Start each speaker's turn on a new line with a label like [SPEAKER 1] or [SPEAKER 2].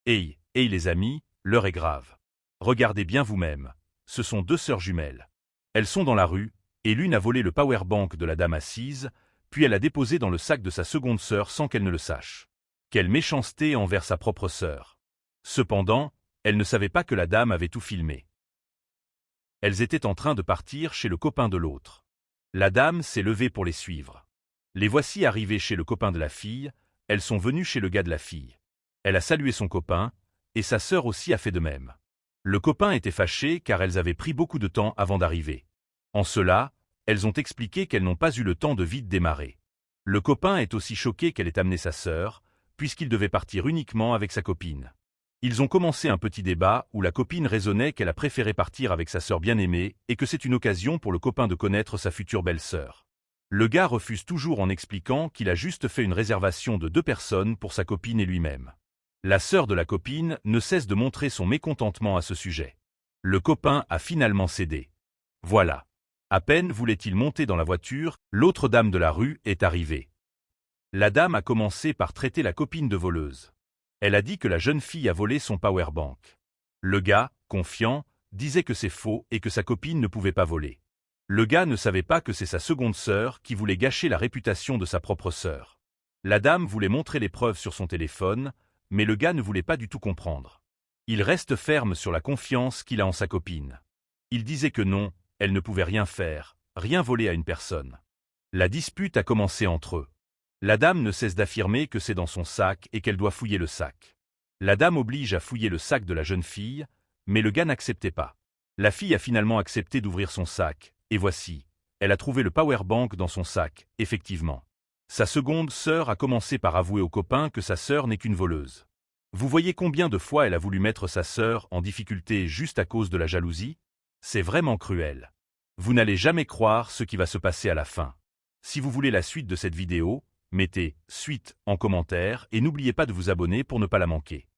[SPEAKER 1] Hey les amis, l'heure est grave. Regardez bien vous-même. Ce sont deux sœurs jumelles. Elles sont dans la rue, et l'une a volé le powerbank de la dame assise, puis elle l'a déposé dans le sac de sa seconde sœur sans qu'elle ne le sache. Quelle méchanceté envers sa propre sœur. Cependant, elle ne savait pas que la dame avait tout filmé. Elles étaient en train de partir chez le copain de l'autre. La dame s'est levée pour les suivre. Les voici arrivées chez le copain de la fille, elles sont venues chez le gars de la fille. Elle a salué son copain, et sa sœur aussi a fait de même. Le copain était fâché car elles avaient pris beaucoup de temps avant d'arriver. En cela, elles ont expliqué qu'elles n'ont pas eu le temps de vite démarrer. Le copain est aussi choqué qu'elle ait amené sa sœur, puisqu'il devait partir uniquement avec sa copine. Ils ont commencé un petit débat où la copine raisonnait qu'elle a préféré partir avec sa sœur bien-aimée et que c'est une occasion pour le copain de connaître sa future belle-sœur. Le gars refuse toujours en expliquant qu'il a juste fait une réservation de 2 personnes pour sa copine et lui-même. La sœur de la copine ne cesse de montrer son mécontentement à ce sujet. Le copain a finalement cédé. Voilà. À peine voulait-il monter dans la voiture, l'autre dame de la rue est arrivée. La dame a commencé par traiter la copine de voleuse. Elle a dit que la jeune fille a volé son powerbank. Le gars, confiant, disait que c'est faux et que sa copine ne pouvait pas voler. Le gars ne savait pas que c'est sa seconde sœur qui voulait gâcher la réputation de sa propre sœur. La dame voulait montrer les preuves sur son téléphone, mais le gars ne voulait pas du tout comprendre. Il reste ferme sur la confiance qu'il a en sa copine. Il disait que non, elle ne pouvait rien faire, rien voler à une personne. La dispute a commencé entre eux. La dame ne cesse d'affirmer que c'est dans son sac et qu'elle doit fouiller le sac. La dame oblige à fouiller le sac de la jeune fille, mais le gars n'acceptait pas. La fille a finalement accepté d'ouvrir son sac, et voici, elle a trouvé le powerbank dans son sac, effectivement. Sa seconde sœur a commencé par avouer au copain que sa sœur n'est qu'une voleuse. Vous voyez combien de fois elle a voulu mettre sa sœur en difficulté juste à cause de la jalousie? C'est vraiment cruel. Vous n'allez jamais croire ce qui va se passer à la fin. Si vous voulez la suite de cette vidéo, mettez « suite » en commentaire et n'oubliez pas de vous abonner pour ne pas la manquer.